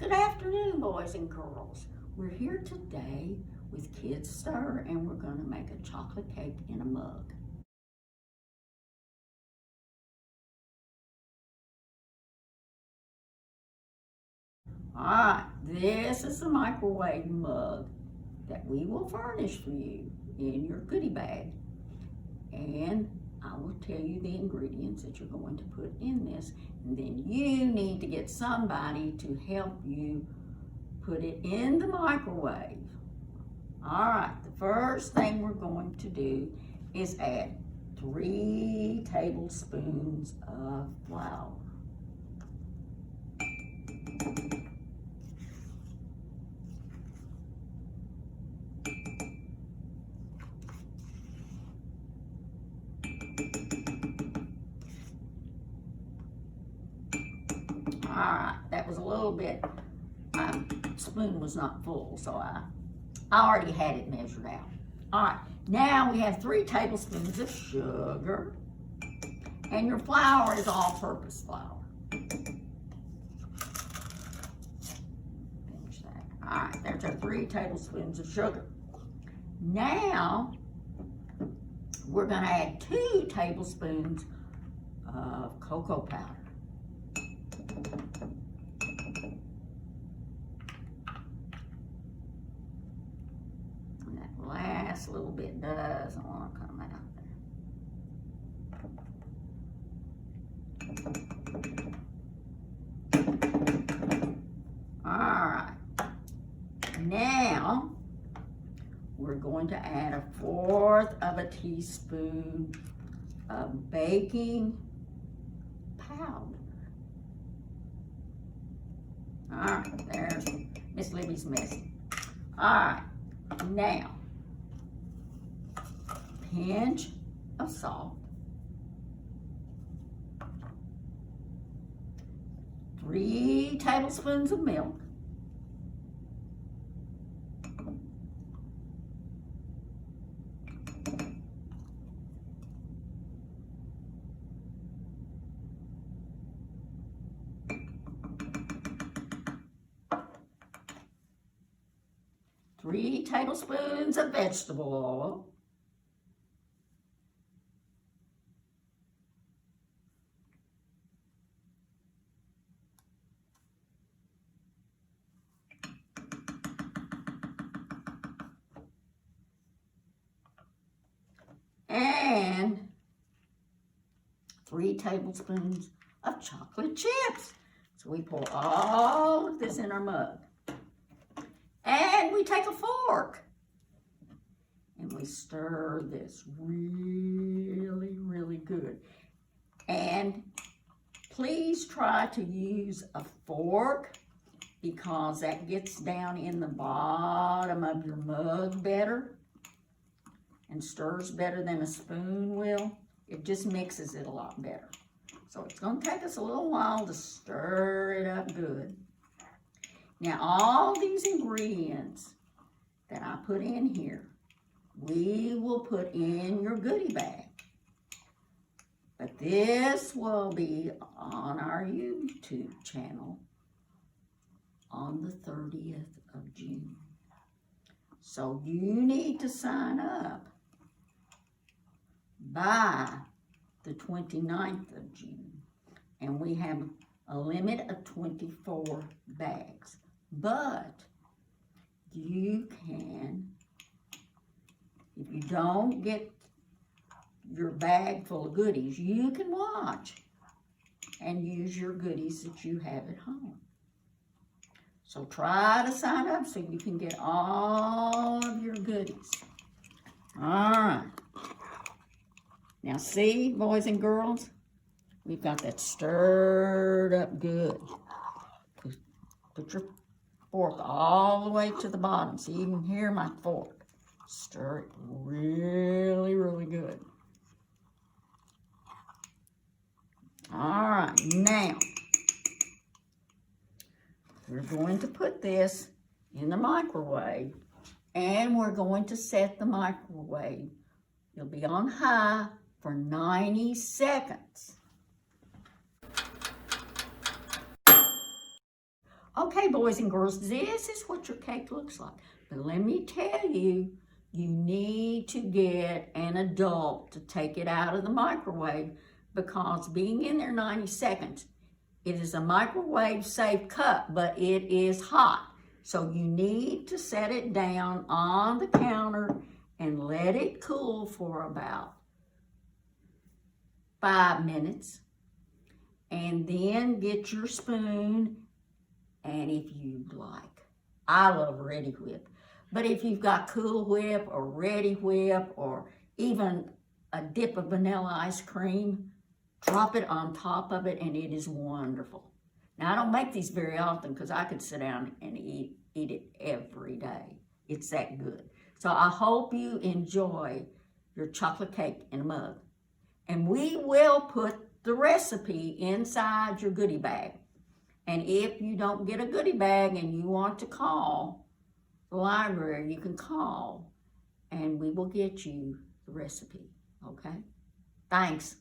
Good afternoon, boys and girls. We're here today with Kidstir, and we're going to make a chocolate cake in a mug. Alright, this is the microwave mug that we will furnish for you in your goodie bag. And I will tell you the ingredients that you're going to put in this, and then you need to get somebody to help you put it in the microwave. All right, the first thing we're going to do is add 3 tablespoons of flour. All right, that was a little bit, my spoon was not full, so I already had it measured out. All right, now we have 3 tablespoons of sugar, and your flour is all-purpose flour. Finish that. All right, there's our 3 tablespoons of sugar. Now, we're gonna add 2 tablespoons of cocoa powder. And that last little bit doesn't want to come out there. All right. Now, we're going to add 1/4 of a teaspoon of baking powder. All right, there's Miss Libby's mess. All right, now, pinch of salt, 3 tablespoons of milk, 3 tablespoons of vegetable oil, and 3 tablespoons of chocolate chips. So we pour all of this in our mug. And we take a fork and we stir this really, really good. And please try to use a fork because that gets down in the bottom of your mug better and stirs better than a spoon will. It just mixes it a lot better. So it's going to take us a little while to stir it up good. Now, all these ingredients that I put in here, we will put in your goodie bag. But this will be on our YouTube channel on the 30th of June. So you need to sign up by the 29th of June. And we have a limit of 24 bags. But you can, if you don't get your bag full of goodies, you can watch and use your goodies that you have at home. So try to sign up so you can get all of your goodies. All right. Now see, boys and girls, we've got that stirred up good. Put your fork all the way to the bottom so you can hear my fork. Stir it really, really good. All right, now we're going to put this in the microwave, and we're going to set the microwave. It'll be on high for 90 seconds. Okay, boys and girls, this is what your cake looks like. But let me tell you, you need to get an adult to take it out of the microwave because being in there 90 seconds, it is a microwave safe cup, but it is hot. So you need to set it down on the counter and let it cool for about 5 minutes. And then get your spoon, and if you like, I love Ready Whip, but if you've got Cool Whip or Ready Whip or even a dip of vanilla ice cream, drop it on top of it and it is wonderful. Now I don't make these very often because I could sit down and eat it every day. It's that good. So I hope you enjoy your chocolate cake in a mug. And we will put the recipe inside your goodie bag. And if you don't get a goodie bag and you want to call the library, you can call and we will get you the recipe, okay? Thanks.